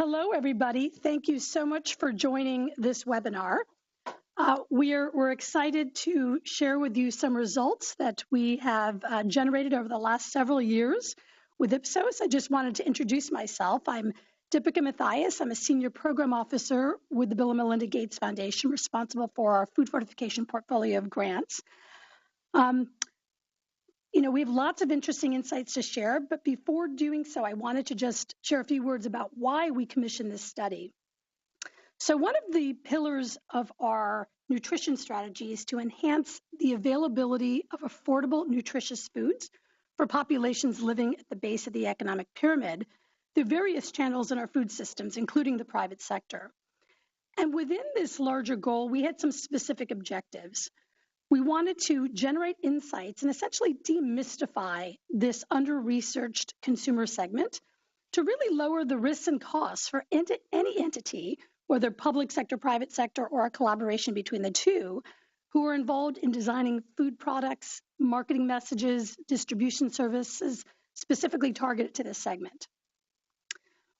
Hello, everybody. Thank you so much for joining this webinar. We're excited to share with you some results that we have generated over the last several years with Ipsos. I just wanted to introduce myself. I'm Deepika Mathias. I'm a senior program officer with the Bill Melinda Gates Foundation, responsible for our food fortification portfolio of grants. We have lots of interesting insights to share, but before doing so, I wanted to just share a few words about why we commissioned this study. So one of the pillars of our nutrition strategy is to enhance the availability of affordable, nutritious foods for populations living at the base of the economic pyramid through various channels in our food systems, including the private sector. And within this larger goal, we had some specific objectives. We wanted to generate insights and essentially demystify this under-researched consumer segment to really lower the risks and costs for any entity, whether public sector, private sector, or a collaboration between the two, who are involved in designing food products, marketing messages, distribution services, specifically targeted to this segment.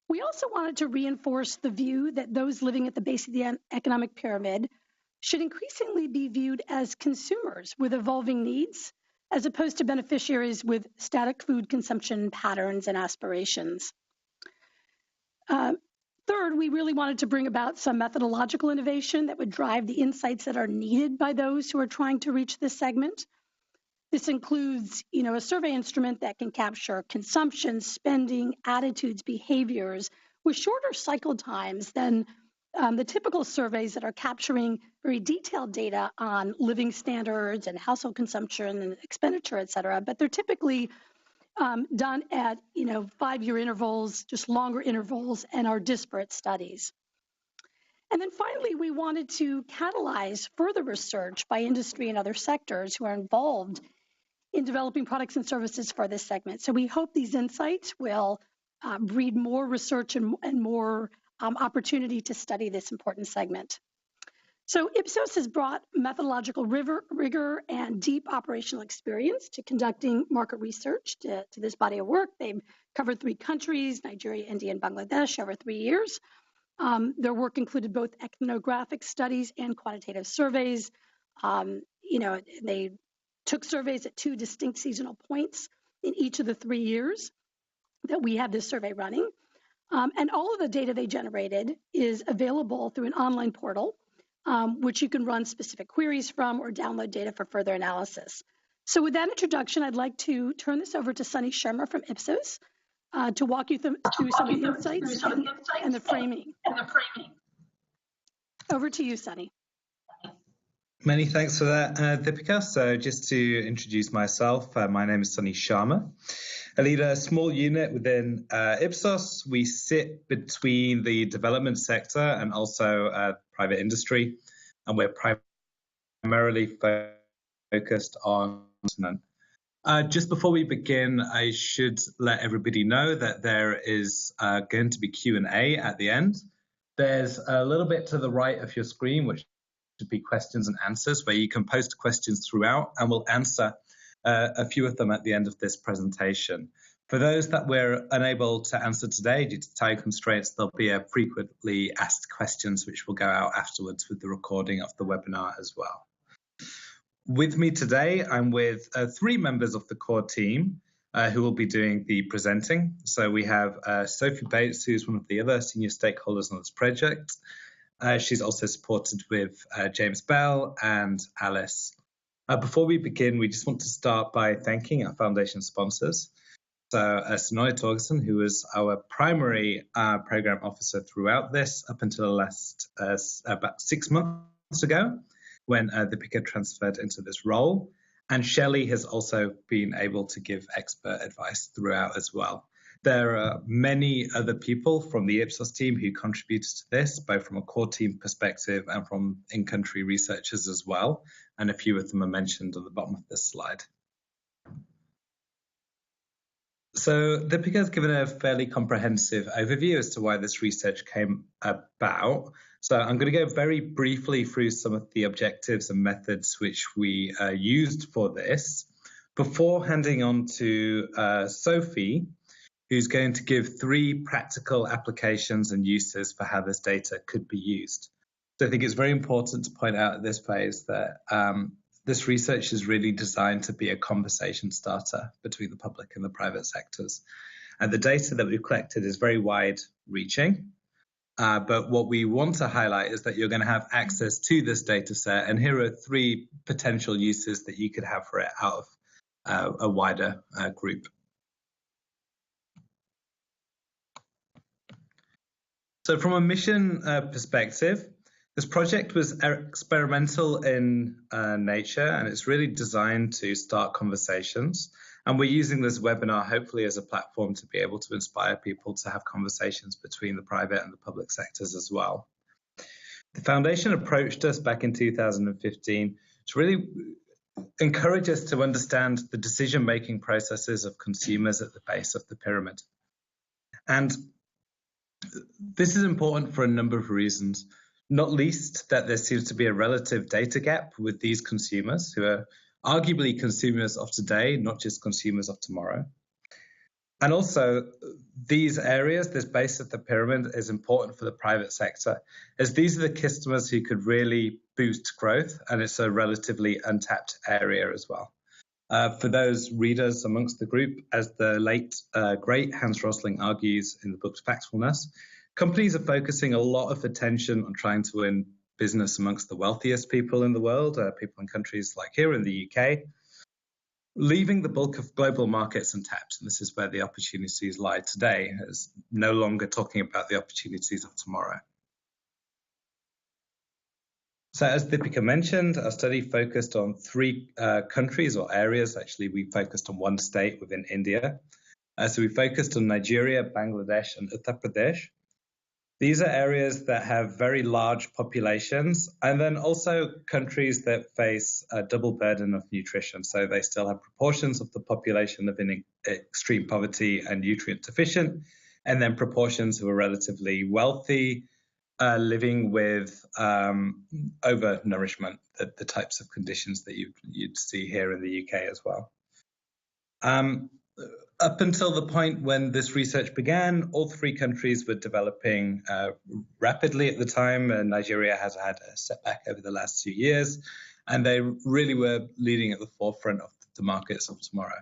We also wanted to reinforce the view that those living at the base of the economic pyramid should increasingly be viewed as consumers with evolving needs, as opposed to beneficiaries with static food consumption patterns and aspirations. Third, we really wanted to bring about some methodological innovation that would drive the insights that are needed by those who are trying to reach this segment. This includes, a survey instrument that can capture consumption, spending, attitudes, behaviors with shorter cycle times than the typical surveys that are capturing very detailed data on living standards and household consumption and expenditure, et cetera, but they're typically done at 5-year intervals, just longer intervals, and are disparate studies. And then finally, we wanted to catalyze further research by industry and other sectors who are involved in developing products and services for this segment. So we hope these insights will breed more research and more opportunity to study this important segment. So Ipsos has brought methodological rigor and deep operational experience to conducting market research to this body of work. They've covered 3 countries, Nigeria, India, and Bangladesh, over 3 years. Their work included both ethnographic studies and quantitative surveys. They took surveys at 2 distinct seasonal points in each of the 3 years that we have this survey running. And all of the data they generated is available through an online portal, which you can run specific queries from or download data for further analysis. So with that introduction, I'd like to turn this over to Sunny Sharma from Ipsos to walk you through some of the insights and the framing. Over to you, Sunny. Many thanks for that, Deepika. So just to introduce myself, my name is Sunny Sharma. I lead a small unit within Ipsos. We sit between the development sector and also private industry, and we're primarily focused on continent. Just before we begin, I should let everybody know that there is going to be Q&A at the end. There's a little bit to the right of your screen, which should be questions and answers, where you can post questions throughout, and we'll answer a few of them at the end of this presentation. For those that we're unable to answer today due to time constraints, there'll be a frequently asked questions which will go out afterwards with the recording of the webinar as well. With me today, I'm with 3 members of the core team who will be doing the presenting. So we have Sophie Bates, who's one of the other senior stakeholders on this project. She's also supported with James Bell and Alice. Before we begin, we just want to start by thanking our foundation sponsors. So Sonali Torgerson, who was our primary program officer throughout this up until about 6 months ago, when Deepika transferred into this role. And Shelley has also been able to give expert advice throughout as well. There are many other people from the Ipsos team who contributed to this, both from a core team perspective and from in-country researchers as well. And a few of them are mentioned at the bottom of this slide. So Deepika has given a fairly comprehensive overview as to why this research came about. So I'm going to go very briefly through some of the objectives and methods which we used for this. Before handing on to Sophie, who's going to give 3 practical applications and uses for how this data could be used. So I think it's very important to point out at this phase that this research is really designed to be a conversation starter between the public and the private sectors. And the data that we've collected is very wide-reaching. But what we want to highlight is that you're going to have access to this data set. And here are 3 potential uses that you could have for it out of a wider group. So from a mission perspective, this project was experimental in nature, and it's really designed to start conversations. And we're using this webinar hopefully as a platform to be able to inspire people to have conversations between the private and the public sectors as well. The foundation approached us back in 2015 to really encourage us to understand the decision-making processes of consumers at the base of the pyramid. And this is important for a number of reasons, not least that there seems to be a relative data gap with these consumers who are arguably consumers of today, not just consumers of tomorrow. And also, these areas, this base of the pyramid, is important for the private sector, as these are the customers who could really boost growth, and it's a relatively untapped area as well. For those readers amongst the group, as the late, great Hans Rosling argues in the book Factfulness, companies are focusing a lot of attention on trying to win business amongst the wealthiest people in the world, people in countries like here in the UK, leaving the bulk of global markets untapped. And this is where the opportunities lie today, as no longer talking about the opportunities of tomorrow. So as Deepika mentioned, our study focused on 3 countries or areas. Actually, we focused on 1 state within India. So we focused on Nigeria, Bangladesh, and Uttar Pradesh. These are areas that have very large populations, and then also countries that face a double burden of nutrition. So they still have proportions of the population living in extreme poverty and nutrient deficient, and then proportions who are relatively wealthy, living with overnourishment, the types of conditions that you'd see here in the UK as well. Up until the point when this research began, all 3 countries were developing rapidly at the time, and Nigeria has had a setback over the last 2 years, and they really were leading at the forefront of the markets of tomorrow.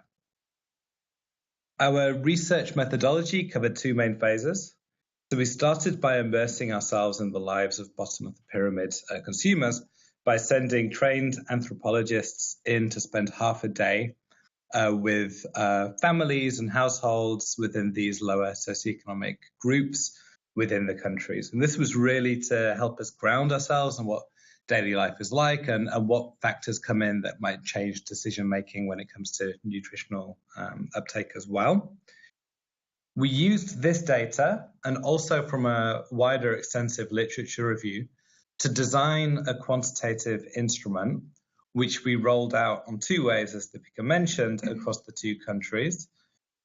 Our research methodology covered 2 main phases. So we started by immersing ourselves in the lives of bottom of the pyramid consumers by sending trained anthropologists in to spend half a day with families and households within these lower socioeconomic groups within the countries. And this was really to help us ground ourselves on what daily life is like and what factors come in that might change decision-making when it comes to nutritional uptake as well. We used this data and also from a wider extensive literature review to design a quantitative instrument which we rolled out on 2 ways, as Deepika mentioned, across the 2 countries,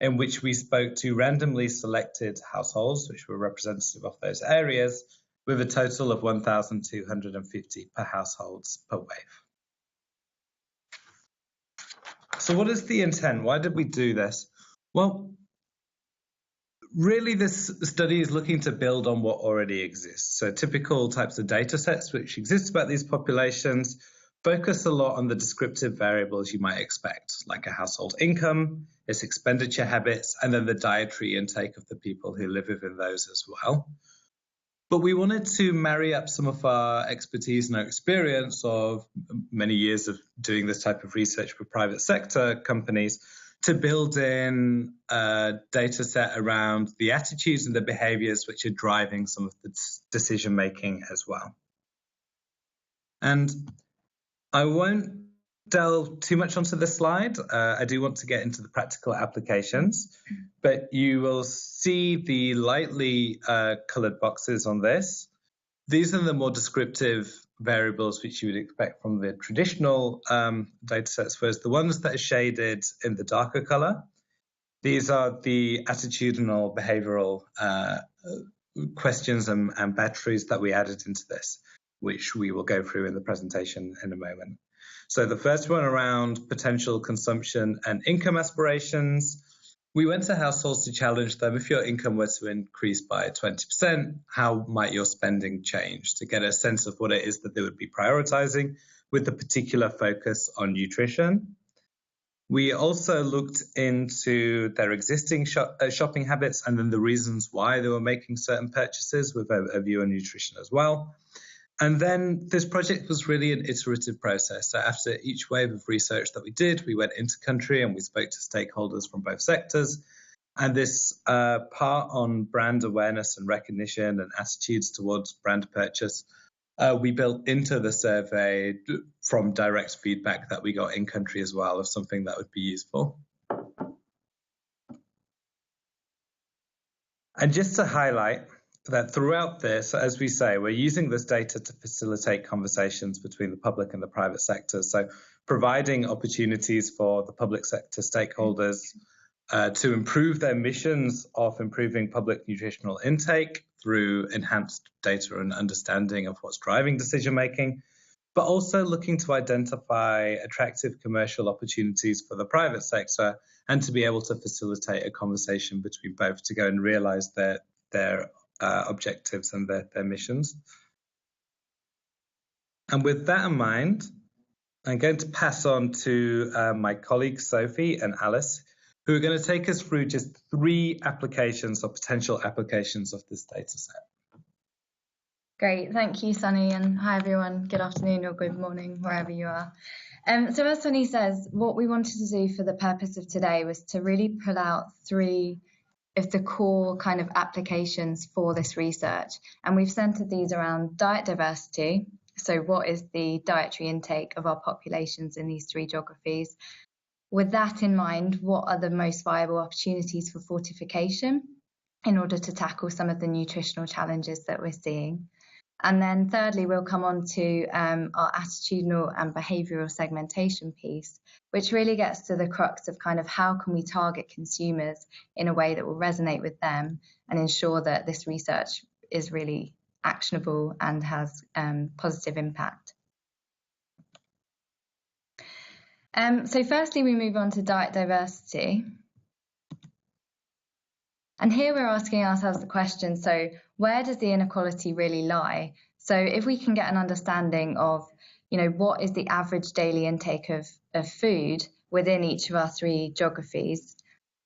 in which we spoke to randomly selected households, which were representative of those areas, with a total of 1,250 per households per wave. So what is the intent? Why did we do this? Well, really, this study is looking to build on what already exists. So typical types of data sets which exist about these populations focus a lot on the descriptive variables you might expect, like a household income, its expenditure habits, and then the dietary intake of the people who live within those as well. But we wanted to marry up some of our expertise and our experience of many years of doing this type of research for private sector companies to build in a data set around the attitudes and the behaviors which are driving some of the decision making as well. And I won't delve too much onto this slide. I do want to get into the practical applications, but you will see the lightly colored boxes on this. These are the more descriptive variables which you would expect from the traditional data sets, whereas the ones that are shaded in the darker color, these are the attitudinal behavioral questions and batteries that we added into this, which we will go through in the presentation in a moment. So the first one around potential consumption and income aspirations, We went to households to challenge them. If your income were to increase by 20%, how might your spending change, to get a sense of what it is that they would be prioritizing, with a particular focus on nutrition. We also looked into their existing shopping habits and then the reasons why they were making certain purchases, with a view on nutrition as well. And then this project was really an iterative process. So after each wave of research that we did, we went into country and we spoke to stakeholders from both sectors. And this part on brand awareness and recognition and attitudes towards brand purchase, we built into the survey from direct feedback that we got in country as well, of something that would be useful. And just to highlight that throughout this, as we say, we're using this data to facilitate conversations between the public and the private sector. So providing opportunities for the public sector stakeholders to improve their missions of improving public nutritional intake through enhanced data and understanding of what's driving decision making, but also looking to identify attractive commercial opportunities for the private sector and to be able to facilitate a conversation between both to go and realize their objectives and their missions. And with that in mind, I'm going to pass on to my colleagues Sophie and Alice, who are going to take us through just 3 applications or potential applications of this data set. Great, thank you, Sunny, and hi everyone. Good afternoon or good morning, wherever you are. So as Sunny says, what we wanted to do for the purpose of today was to really pull out 3 of the core kind of applications for this research. And we've centered these around diet diversity. So what is the dietary intake of our populations in these 3 geographies? With that in mind, what are the most viable opportunities for fortification in order to tackle some of the nutritional challenges that we're seeing? And then thirdly, we'll come on to our attitudinal and behavioural segmentation piece, which really gets to the crux of kind of how can we target consumers in a way that will resonate with them and ensure that this research is really actionable and has positive impact. So firstly, we move on to diet diversity. And here we're asking ourselves the question, so where does the inequality really lie? So if we can get an understanding of, what is the average daily intake of food within each of our 3 geographies,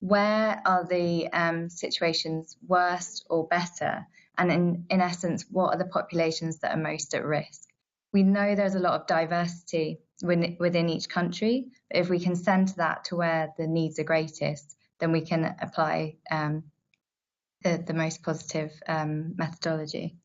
where are the situations worse or better? And in essence, what are the populations that are most at risk? We know there's a lot of diversity within each country, but if we can centre that to where the needs are greatest, then we can apply the most positive methodology.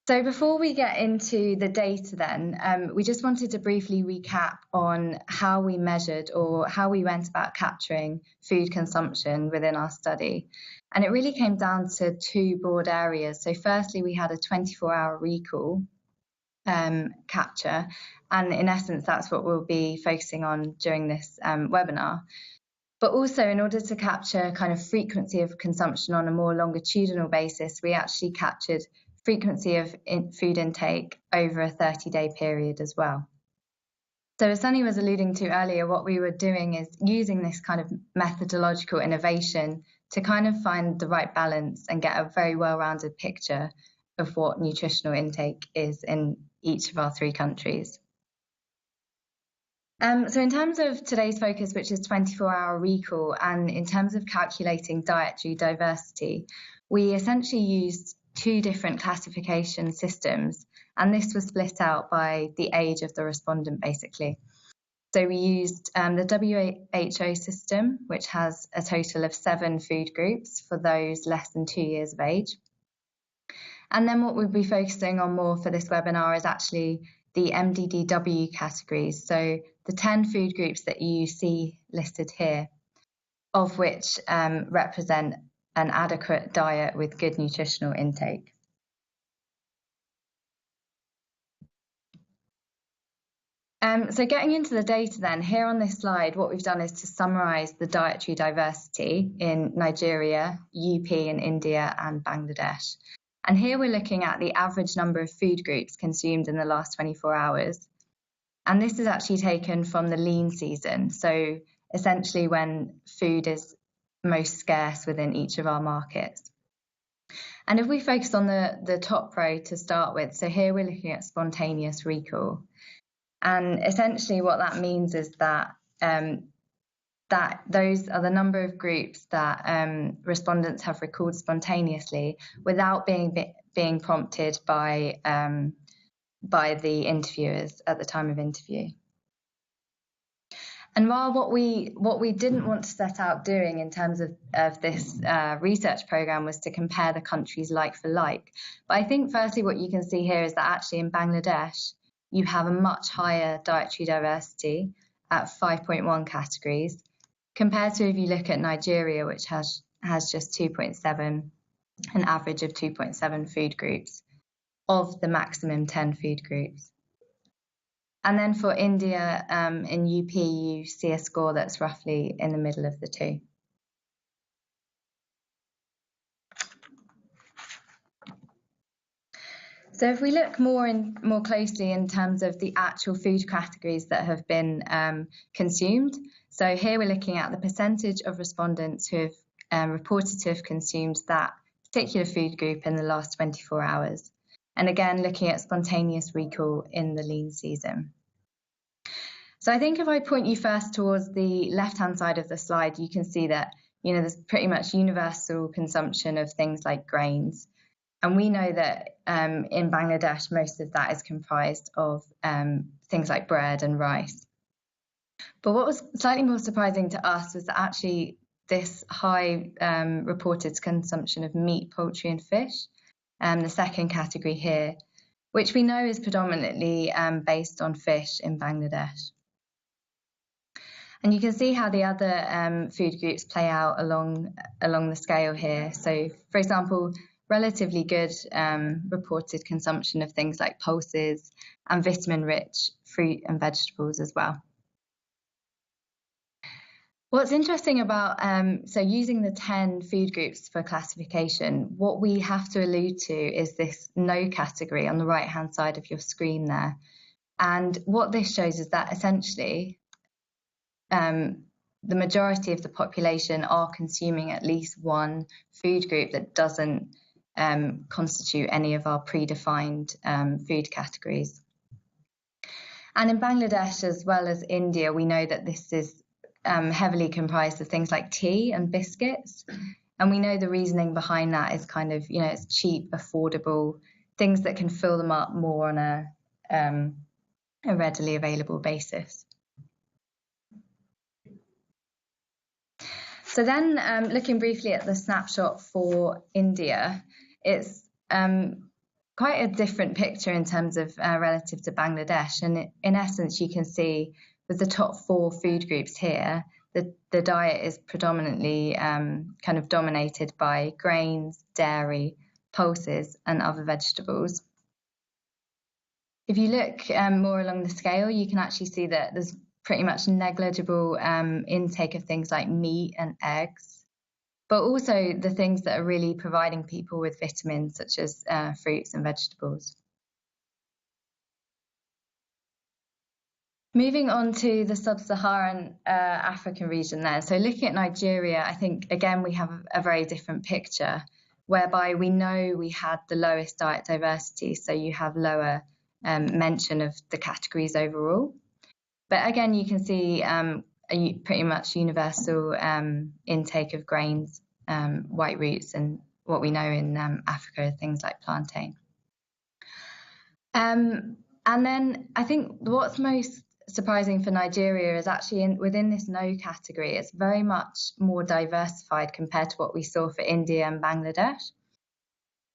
So before we get into the data then, we just wanted to briefly recap on how we measured or how we went about capturing food consumption within our study. And it really came down to 2 broad areas. So firstly, we had a 24-hour recall capture. And in essence, that's what we'll be focusing on during this webinar. But also, in order to capture kind of frequency of consumption on a more longitudinal basis, we actually captured frequency of food intake over a 30-day period as well. So as Sunny was alluding to earlier, what we were doing is using this kind of methodological innovation to kind of find the right balance and get a very well-rounded picture of what nutritional intake is in each of our 3 countries. So in terms of today's focus, which is 24-hour recall, and in terms of calculating dietary diversity, we essentially used 2 different classification systems, and this was split out by the age of the respondent, basically. So we used the WHO system, which has a total of 7 food groups for those less than 2 years of age. And then what we'll be focusing on more for this webinar is actually the MDDW categories, so the 10 food groups that you see listed here, of which represent an adequate diet with good nutritional intake. So getting into the data then, here on this slide, what we've done is to summarise the dietary diversity in Nigeria, UP in India and Bangladesh. And here we're looking at the average number of food groups consumed in the last 24 hours. And this is actually taken from the lean season. So essentially when food is most scarce within each of our markets. And if we focus on the top row to start with, so here we're looking at spontaneous recall. And essentially what that means is that those are the number of groups that respondents have recalled spontaneously without being prompted by the interviewers at the time of interview. And while what we didn't want to set out doing in terms of this research program was to compare the countries like for like, but I think firstly what you can see here is that actually in Bangladesh you have a much higher dietary diversity at 5.1 categories compared to if you look at Nigeria, which has just 2.7, an average of 2.7 food groups of the maximum 10 food groups. And then for India, in UP, you see a score that's roughly in the middle of the two. So if we look more closely in terms of the actual food categories that have been consumed, so here we're looking at the percentage of respondents who have reported to have consumed that particular food group in the last 24 hours. And again, looking at spontaneous recall in the lean season. So I think if I point you first towards the left-hand side of the slide, you can see that, there's pretty much universal consumption of things like grains. And we know that in Bangladesh, most of that is comprised of things like bread and rice. But what was slightly more surprising to us was that actually this high reported consumption of meat, poultry and fish, the second category here, which we know is predominantly based on fish in Bangladesh. And you can see how the other food groups play out along the scale here. So, for example, relatively good reported consumption of things like pulses and vitamin-rich fruit and vegetables as well. What's interesting about, so using the 10 food groups for classification, what we have to allude to is this no category on the right-hand side of your screen there. And what this shows is that essentially the majority of the population are consuming at least one food group that doesn't constitute any of our predefined food categories. And in Bangladesh as well as India, we know that this is heavily comprised of things like tea and biscuits. And we know the reasoning behind that is kind of, it's cheap, affordable, things that can fill them up more on a readily available basis. So then looking briefly at the snapshot for India, it's quite a different picture in terms of relative to Bangladesh. And in essence, you can see with the top 4 food groups here, the diet is predominantly kind of dominated by grains, dairy, pulses and other vegetables. If you look more along the scale, you can actually see that there's pretty much negligible intake of things like meat and eggs, but also the things that are really providing people with vitamins such as fruits and vegetables. Moving on to the sub-Saharan African region there. So looking at Nigeria, I think, again, we have a very different picture whereby we know we had the lowest diet diversity. So you have lower mention of the categories overall. But again, you can see a pretty much universal intake of grains, white roots, and what we know in Africa are things like plantain. And then I think what's most surprising for Nigeria is actually within this no category, it's very much more diversified compared to what we saw for India and Bangladesh.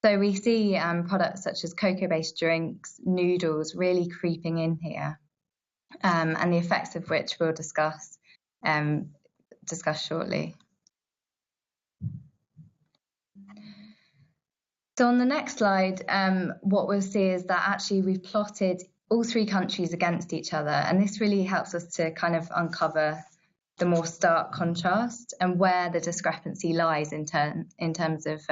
So we see products such as cocoa-based drinks, noodles really creeping in here. And the effects of which we'll discuss shortly. So on the next slide, what we'll see is that actually we've plotted all 3 countries against each other, and this really helps us to kind of uncover the more stark contrast and where the discrepancy lies in terms of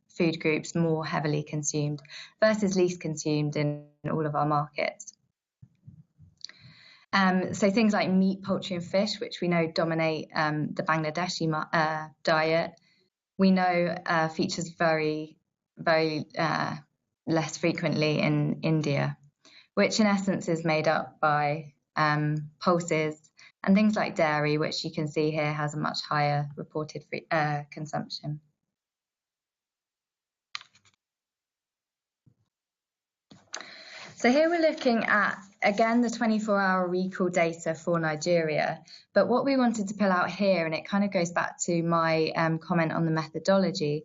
food groups more heavily consumed versus least consumed in all of our markets. So things like meat, poultry and fish, which we know dominate the Bangladeshi diet, we know features very, very less frequently in India, which in essence is made up by pulses and things like dairy, which you can see here has a much higher reported consumption. So here we're looking at, again, the 24-hour recall data for Nigeria. But what we wanted to pull out here, and it kind of goes back to my comment on the methodology,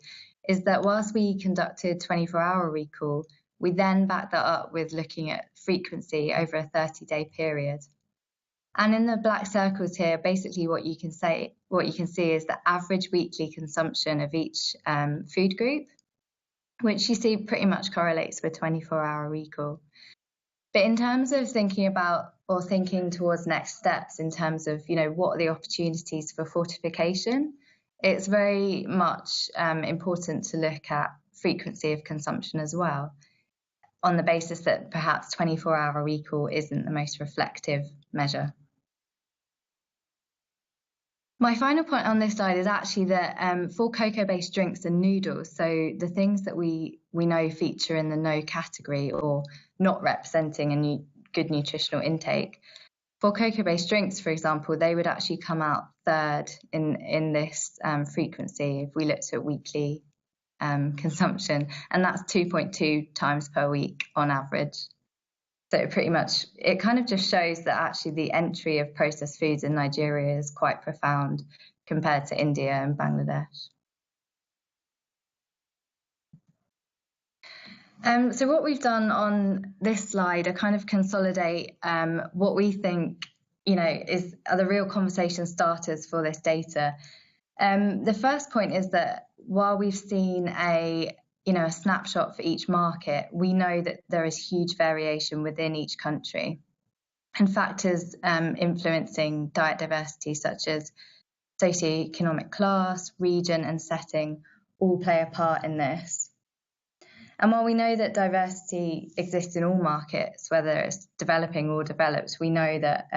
is that whilst we conducted 24-hour recall, we then backed that up with looking at frequency over a 30-day period. And in the black circles here, basically what you can see is the average weekly consumption of each food group, which you see pretty much correlates with 24-hour recall. But in terms of thinking about or thinking towards next steps in terms of, what are the opportunities for fortification, it's very much important to look at frequency of consumption as well, on the basis that perhaps 24-hour recall isn't the most reflective measure. My final point on this slide is actually that for cocoa-based drinks and noodles, so the things that we know feature in the no category or not representing a good nutritional intake, for cocoa-based drinks, for example, they would actually come out third in this frequency if we looked at weekly consumption, and that's 2.2 times per week on average. So pretty much, it kind of just shows that actually the entry of processed foods in Nigeria is quite profound compared to India and Bangladesh. So what we've done on this slide are kind of consolidate what we think, are the real conversation starters for this data. The first point is that while we've seen a snapshot for each market, we know that there is huge variation within each country, and factors influencing diet diversity such as socio-economic class, region and setting all play a part in this. And while we know that diversity exists in all markets, whether it's developing or developed, we know that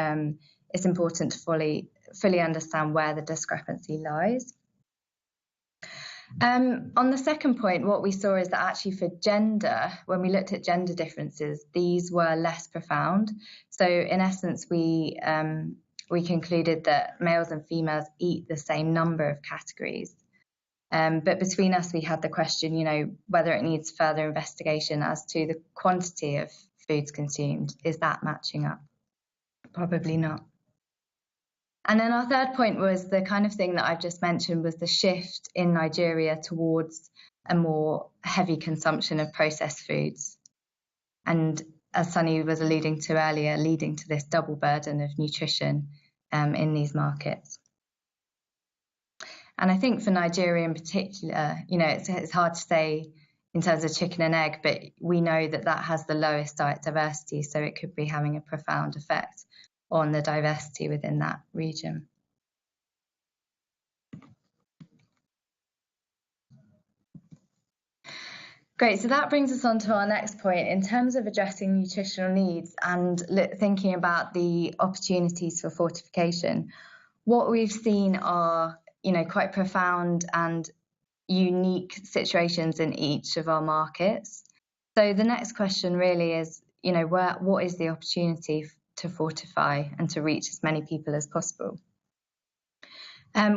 it's important to fully understand where the discrepancy lies. On the second point, what we saw is that actually for gender, when we looked at gender differences, these were less profound. So in essence, we concluded that males and females eat the same number of categories. But between us, we had the question, whether it needs further investigation as to the quantity of foods consumed. Is that matching up? Probably not. And then our third point was the kind of thing that I've just mentioned was the shift in Nigeria towards a more heavy consumption of processed foods. And as Sunny was alluding to earlier, leading to this double burden of nutrition in these markets. And I think for Nigeria in particular, it's hard to say in terms of chicken and egg, but we know that that has the lowest diet diversity, so it could be having a profound effect on the diversity within that region. Great, so that brings us on to our next point in terms of addressing nutritional needs and thinking about the opportunities for fortification. What we've seen are, quite profound and unique situations in each of our markets. So the next question really is, what is the opportunity to fortify and to reach as many people as possible?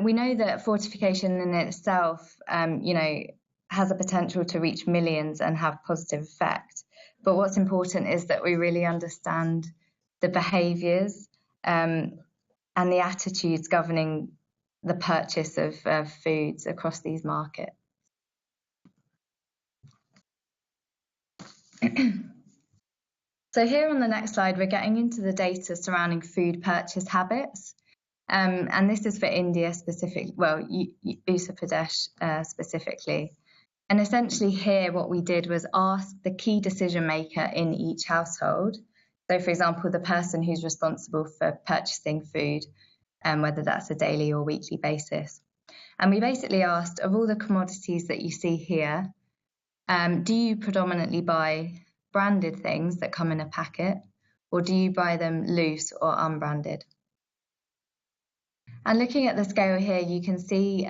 We know that fortification in itself, has a potential to reach millions and have positive effect. But what's important is that we really understand the behaviours and the attitudes governing the purchase of foods across these markets. So here on the next slide, we're getting into the data surrounding food purchase habits. And this is for India specifically, Uttar Pradesh specifically. And essentially here, what we did was ask the key decision maker in each household. So for example, the person who's responsible for purchasing food, whether that's a daily or weekly basis. And we basically asked, of all the commodities that you see here, do you predominantly buy branded things that come in a packet, or do you buy them loose or unbranded? And looking at the scale here, you can see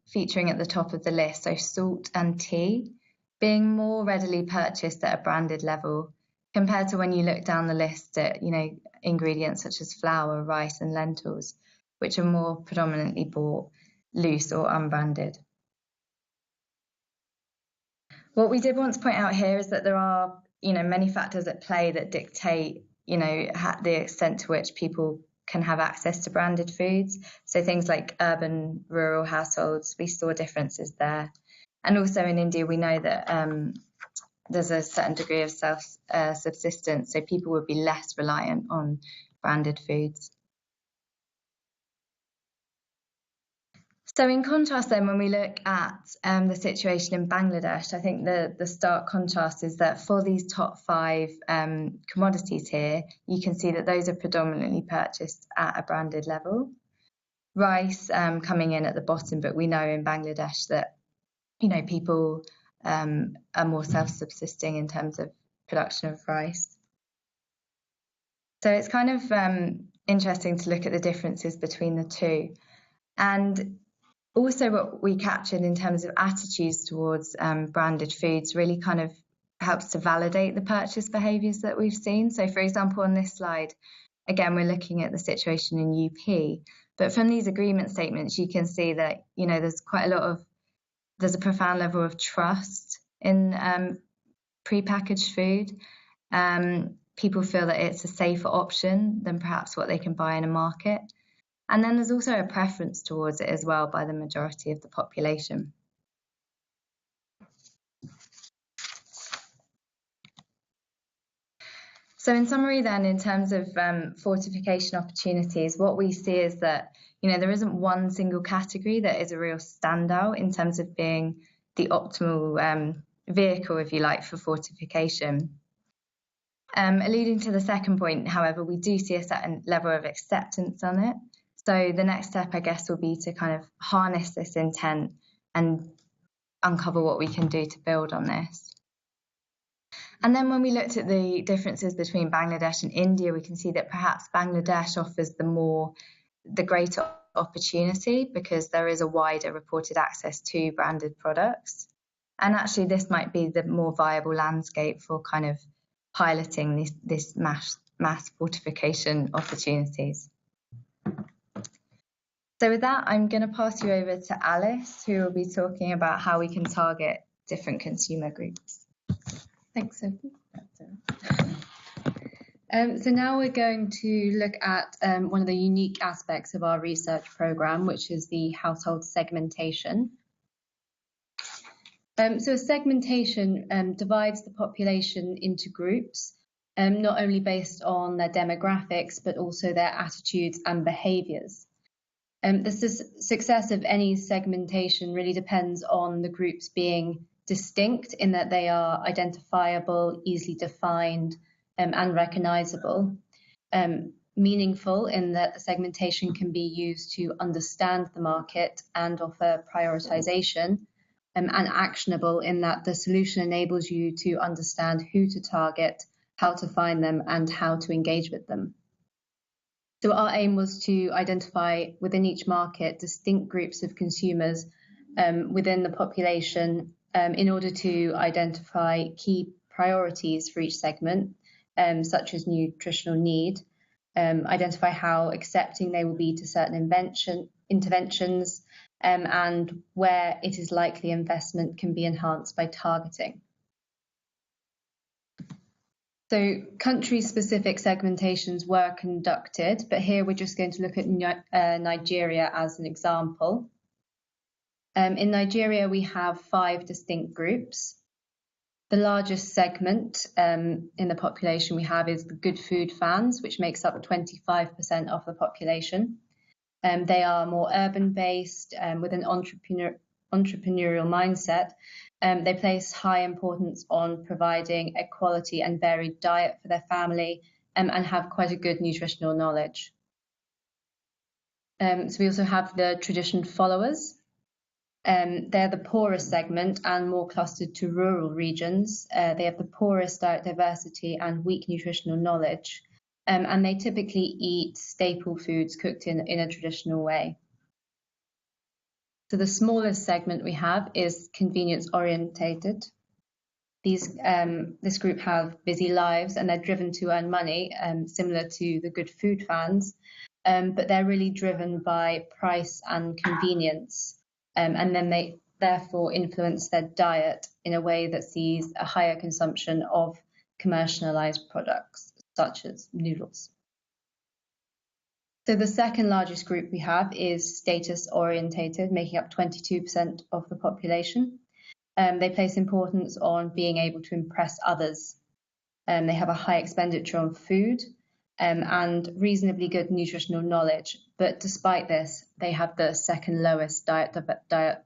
featuring at the top of the list, so salt and tea being more readily purchased at a branded level compared to when you look down the list at, ingredients such as flour, rice and lentils, which are more predominantly bought loose or unbranded. What we did want to point out here is that there are, many factors at play that dictate, the extent to which people can have access to branded foods. So things like urban, rural households, we saw differences there. And also in India, we know that there's a certain degree of self-subsistence, so people would be less reliant on branded foods. So in contrast then, when we look at the situation in Bangladesh, I think the stark contrast is that for these top 5 commodities here, you can see that those are predominantly purchased at a branded level. Rice coming in at the bottom, but we know in Bangladesh that, people are more self-subsisting in terms of production of rice. So it's kind of interesting to look at the differences between the two. And also what we captured in terms of attitudes towards branded foods really kind of helps to validate the purchase behaviours that we've seen. So for example, on this slide, again, we're looking at the situation in UP, but from these agreement statements, you can see that, there's a profound level of trust in prepackaged food. People feel that it's a safer option than perhaps what they can buy in a market. And then there's also a preference towards it as well by the majority of the population. So in summary then, in terms of fortification opportunities, what we see is that, there isn't one single category that is a real standout in terms of being the optimal vehicle, if you like, for fortification. Alluding to the second point, however, we do see a certain level of acceptance on it. So the next step, I guess, will be to kind of harness this intent and uncover what we can do to build on this. And then when we looked at the differences between Bangladesh and India, we can see that perhaps Bangladesh offers the greater opportunity because there is a wider reported access to branded products. And actually, this might be the more viable landscape for kind of piloting this mass fortification opportunities. So with that, I'm going to pass you over to Alice, who will be talking about how we can target different consumer groups. Thanks, Sophie. So now we're going to look at one of the unique aspects of our research programme, which is the household segmentation. So segmentation divides the population into groups, not only based on their demographics, but also their attitudes and behaviours. The success of any segmentation really depends on the groups being distinct in that they are identifiable, easily defined, and recognisable. Meaningful in that the segmentation can be used to understand the market and offer prioritisation, and actionable in that the solution enables you to understand who to target, how to find them, and how to engage with them. So our aim was to identify within each market distinct groups of consumers within the population in order to identify key priorities for each segment, such as nutritional need, identify how accepting they will be to certain interventions, and where it is likely investment can be enhanced by targeting. So country-specific segmentations were conducted, but here we're just going to look at Nigeria as an example. In Nigeria, we have 5 distinct groups. The largest segment in the population we have is the good food fans, which makes up 25% of the population. They are more urban-based with an entrepreneurial mindset. They place high importance on providing a quality and varied diet for their family and have quite a good nutritional knowledge. So we also have the tradition followers. They're the poorest segment and more clustered to rural regions. They have the poorest diet diversity and weak nutritional knowledge. and they typically eat staple foods cooked in a traditional way. So the smallest segment we have is convenience orientated. This group have busy lives and they're driven to earn money, similar to the good food fans, but they're really driven by price and convenience, and then they therefore influence their diet in a way that sees a higher consumption of commercialized products such as noodles. So the second largest group we have is status orientated, making up 22% of the population. They place importance on being able to impress others. They have a high expenditure on food and reasonably good nutritional knowledge, but despite this, they have the second lowest diet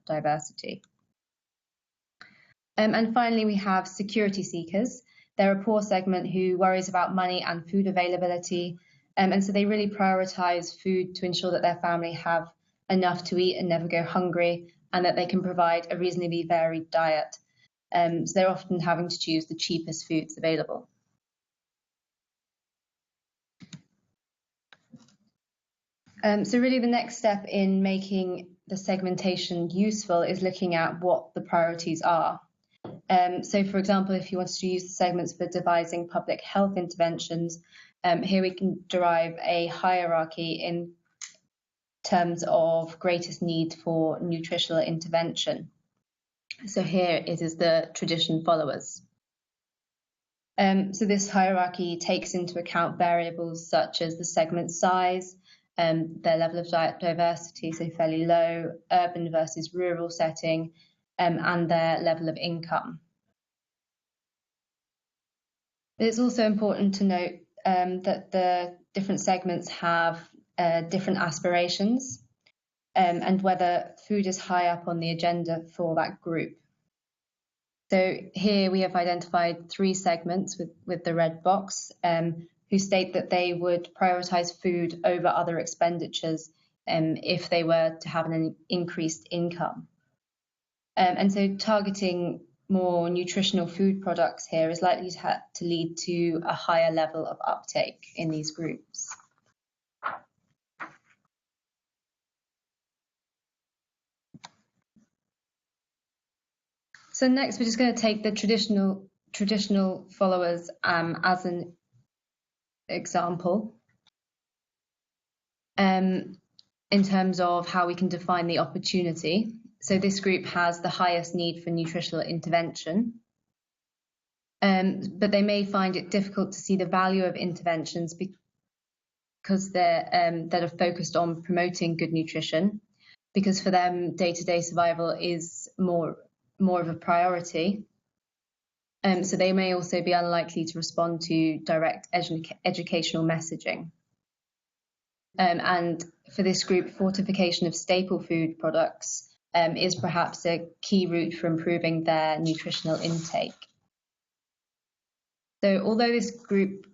diversity. And finally, we have security seekers. They're a poor segment who worries about money and food availability, and so they really prioritize food to ensure that their family have enough to eat and never go hungry, and that they can provide a reasonably varied diet. So they're often having to choose the cheapest foods available. So really the next step in making the segmentation useful is looking at what the priorities are. So for example, if you wanted to use the segments for devising public health interventions, here we can derive a hierarchy in terms of greatest need for nutritional intervention. So here it is the tradition followers. So this hierarchy takes into account variables such as the segment size, their level of diet diversity, so fairly low, urban versus rural setting, and their level of income. It's also important to note that the different segments have different aspirations, and whether food is high up on the agenda for that group. So here we have identified 3 segments with the red box, who state that they would prioritize food over other expenditures if they were to have an increased income. And so targeting more nutritional food products here is likely to lead to a higher level of uptake in these groups. So next, we're just going to take the traditional followers as an example in terms of how we can define the opportunity. So this group has the highest need for nutritional intervention, but they may find it difficult to see the value of interventions because that are focused on promoting good nutrition, because for them day-to-day survival is more of a priority. So they may also be unlikely to respond to direct educational messaging. And for this group, fortification of staple food products is perhaps a key route for improving their nutritional intake. So although this group,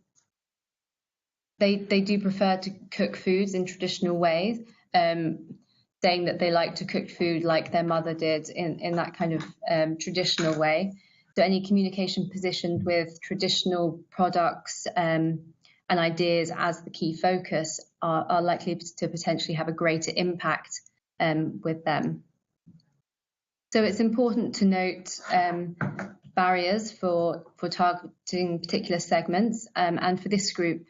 they do prefer to cook foods in traditional ways, saying that they like to cook food like their mother did in that kind of traditional way. So any communication positioned with traditional products and ideas as the key focus are likely to potentially have a greater impact with them. So it's important to note barriers for targeting particular segments, and for this group,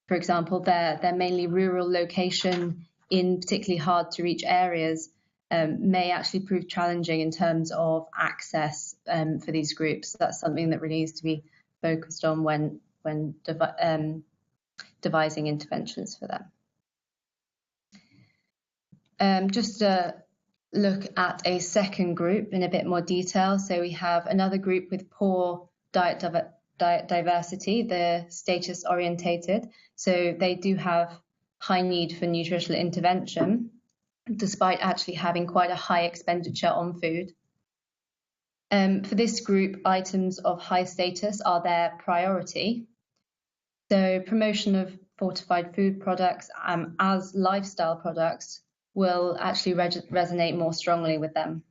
for example, their mainly rural location in particularly hard to reach areas may actually prove challenging in terms of access for these groups. That's something that really needs to be focused on when devising interventions for them. Just to look at a second group in a bit more detail. So we have another group with poor diet diversity, the status orientated. So they do have high need for nutritional intervention, despite actually having quite a high expenditure on food. For this group, items of high status are their priority. So promotion of fortified food products as lifestyle products will actually resonate more strongly with them.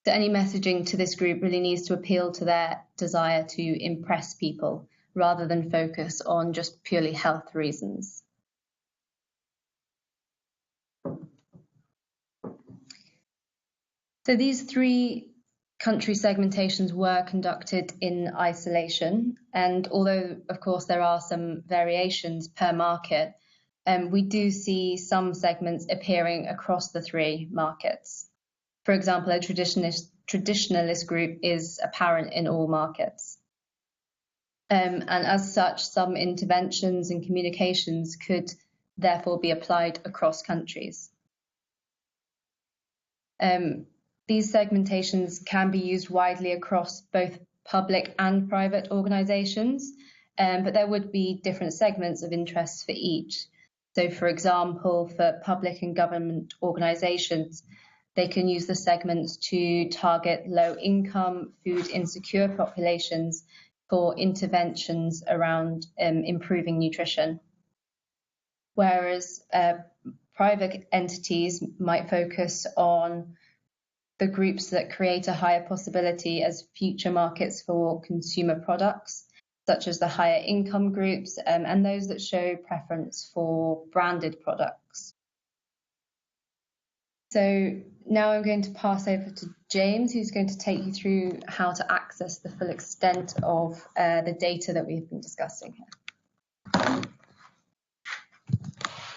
So any messaging to this group really needs to appeal to their desire to impress people rather than focus on just purely health reasons. So these 3 country segmentations were conducted in isolation, and although of course there are some variations per market, we do see some segments appearing across the 3 markets. For example, a traditionalist group is apparent in all markets. And as such, some interventions and communications could therefore be applied across countries. These segmentations can be used widely across both public and private organisations, but there would be different segments of interest for each. So, for example, for public and government organisations, they can use the segments to target low-income, food-insecure populations for interventions around improving nutrition. Whereas private entities might focus on the groups that create a higher possibility as future markets for consumer products, such as the higher income groups and those that show preference for branded products. So now I'm going to pass over to James, who's going to take you through how to access the full extent of the data that we've been discussing here.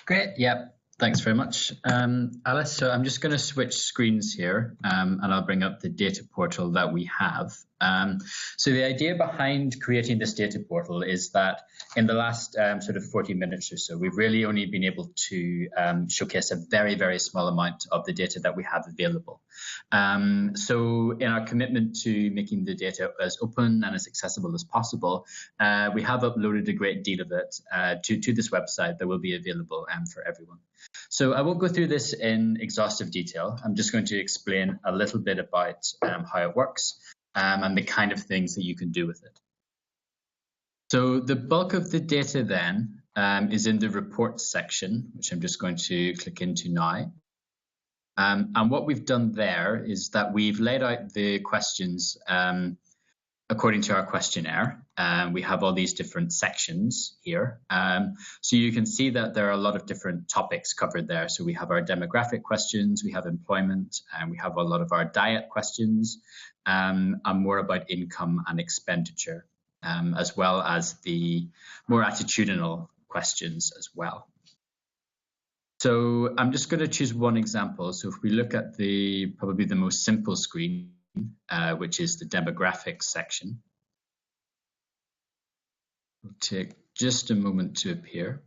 Great, yeah. Thanks very much, Alice. So I'm just going to switch screens here and I'll bring up the data portal that we have. So the idea behind creating this data portal is that in the last sort of 40 minutes or so, we've really only been able to showcase a very, very small amount of the data that we have available. So in our commitment to making the data as open and as accessible as possible, we have uploaded a great deal of it to this website that will be available for everyone. So I won't go through this in exhaustive detail. I'm just going to explain a little bit about how it works and the kind of things that you can do with it. So the bulk of the data then is in the reports section, which I'm just going to click into now. And what we've done there is that we've laid out the questions according to our questionnaire. We have all these different sections here. So you can see that there are a lot of different topics covered there. So we have our demographic questions, we have employment, and we have a lot of our diet questions, and more about income and expenditure, as well as the more attitudinal questions as well. So I'm just going to choose one example. So if we look at probably the most simple screen, which is the demographics section. It'll take just a moment to appear.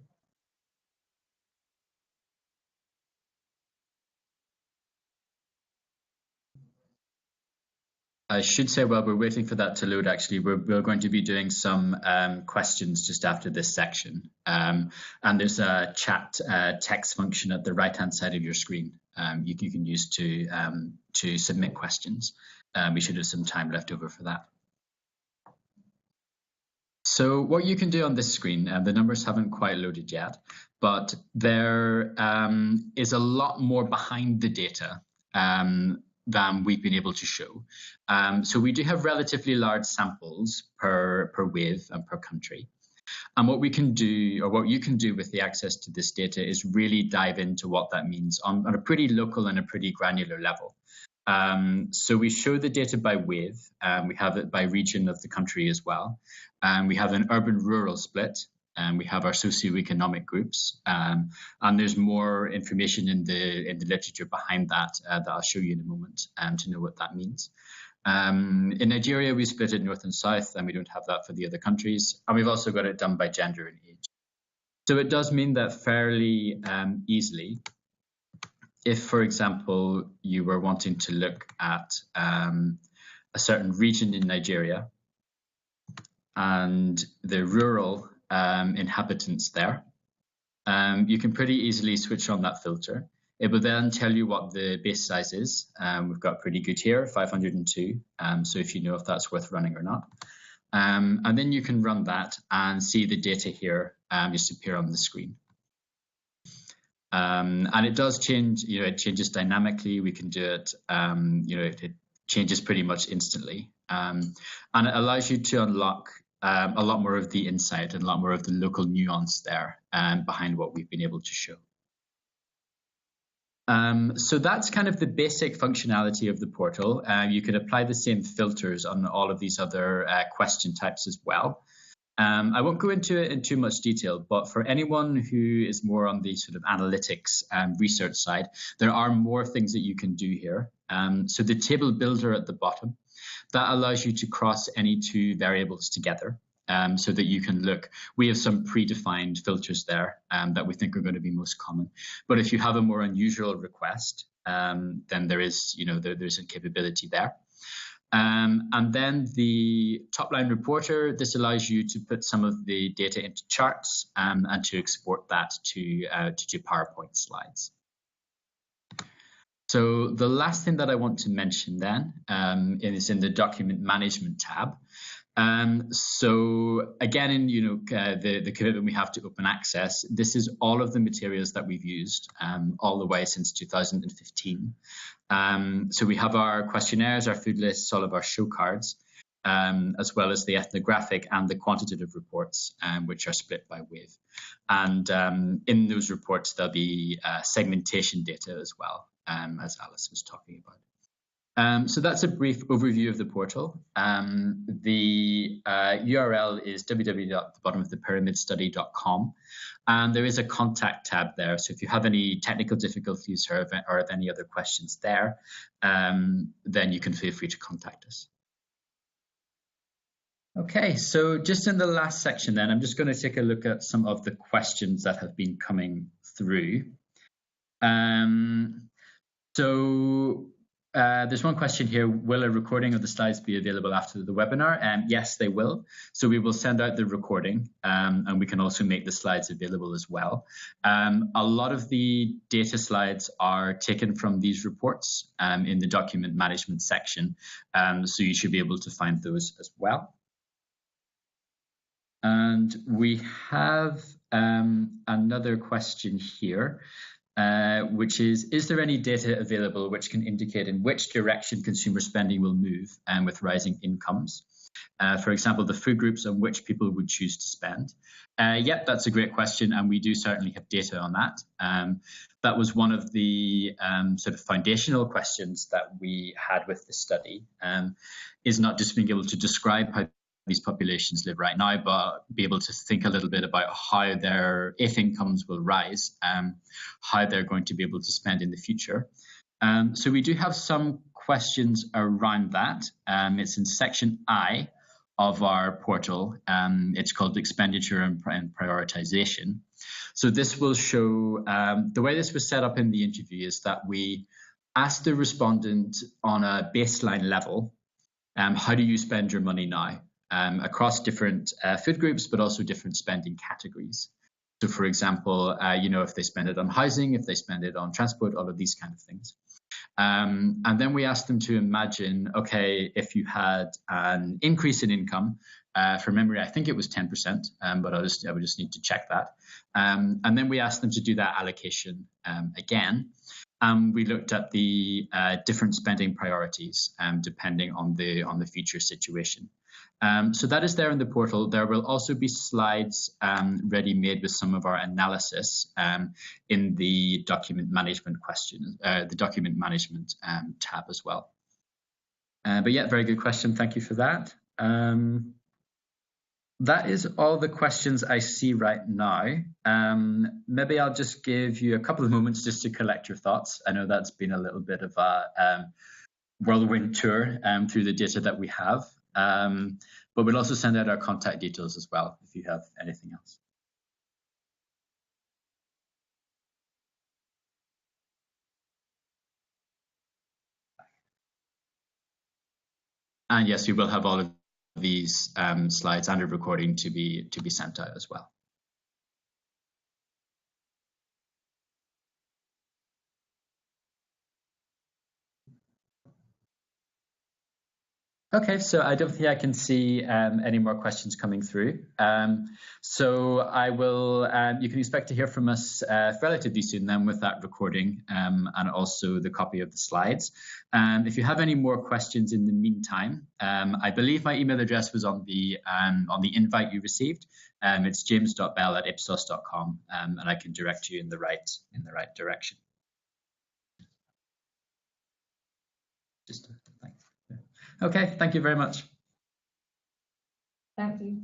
I should say while we're waiting for that to load, actually, we're going to be doing some questions just after this section. And there's a chat text function at the right-hand side of your screen you can use to submit questions. We should have some time left over for that. So what you can do on this screen, the numbers haven't quite loaded yet, but there is a lot more behind the data than we've been able to show. So we do have relatively large samples per wave and per country. And what we can do, or what you can do with the access to this data, is really dive into what that means on a pretty local and a pretty granular level. So we show the data by wave, we have it by region of the country as well. We have an urban-rural split, and we have our socio-economic groups. And there's more information in the literature behind that that I'll show you in a moment to know what that means. In Nigeria, we split it north and south, and we don't have that for the other countries. And we've also got it done by gender and age. So it does mean that fairly easily, if, for example, you were wanting to look at a certain region in Nigeria and the rural inhabitants there, you can pretty easily switch on that filter. It will then tell you what the base size is. We've got pretty good here, 502. So if you know if that's worth running or not. And then you can run that and see the data here just appear on the screen. And it does change, it changes dynamically. We can do it, it changes pretty much instantly. And it allows you to unlock a lot more of the insight and a lot more of the local nuance there behind what we've been able to show. So that's kind of the basic functionality of the portal. You can apply the same filters on all of these other question types as well. I won't go into it in too much detail, but for anyone who is more on the sort of analytics and research side, there are more things that you can do here. So the table builder at the bottom, that allows you to cross any two variables together. So that you can look. We have some predefined filters there that we think are going to be most common. But if you have a more unusual request, then there is, there's a capability there. And then the top line reporter, this allows you to put some of the data into charts and to export that to PowerPoint slides. So the last thing that I want to mention then is in the document management tab. So again, in the commitment we have to open access, this is all of the materials that we've used all the way since 2015. So we have our questionnaires, our food lists, all of our show cards, as well as the ethnographic and the quantitative reports, which are split by wave. And in those reports, there'll be segmentation data as well, as Alice was talking about. So that's a brief overview of the portal. The URL is www.thebottomofthepyramidstudy.com, and there is a contact tab there. So if you have any technical difficulties or have any other questions there, then you can feel free to contact us. Okay, so just in the last section then, I'm just going to take a look at some of the questions that have been coming through. There's one question here: will a recording of the slides be available after the webinar? Yes, they will. So we will send out the recording and we can also make the slides available as well. A lot of the data slides are taken from these reports in the document management section. So you should be able to find those as well. And we have another question here. Which is there any data available which can indicate in which direction consumer spending will move with rising incomes? For example, the food groups on which people would choose to spend. Yep, that's a great question, and we do certainly have data on that. That was one of the sort of foundational questions that we had with the study, is not just being able to describe how these populations live right now, but be able to think a little bit about how if incomes will rise, how they're going to be able to spend in the future. So we do have some questions around that. It's in section I of our portal. It's called expenditure and prioritization. So this will show, the way this was set up in the interview is that we asked the respondent on a baseline level, how do you spend your money now? Across different food groups, but also different spending categories. So for example, if they spend it on housing, if they spend it on transport, all of these kind of things. And then we asked them to imagine, okay, if you had an increase in income, from memory, I think it was 10%, but I would just need to check that. And then we asked them to do that allocation again. We looked at the different spending priorities depending on the future situation. So that is there in the portal. There will also be slides ready-made with some of our analysis in the document management tab as well. But yeah, very good question. Thank you for that. That is all the questions I see right now. Maybe I'll just give you a couple of moments just to collect your thoughts. I know that's been a little bit of a whirlwind tour through the data that we have. But we'll also send out our contact details as well if you have anything else. And yes, we will have all of these slides and a recording to be sent out as well. Okay, so I don't think I can see any more questions coming through. So I will, you can expect to hear from us relatively soon then with that recording and also the copy of the slides. If you have any more questions in the meantime, I believe my email address was on the invite you received. It's james.bell@ipsos.com, and I can direct you in the right direction. Thanks. Okay, thank you very much. Thank you.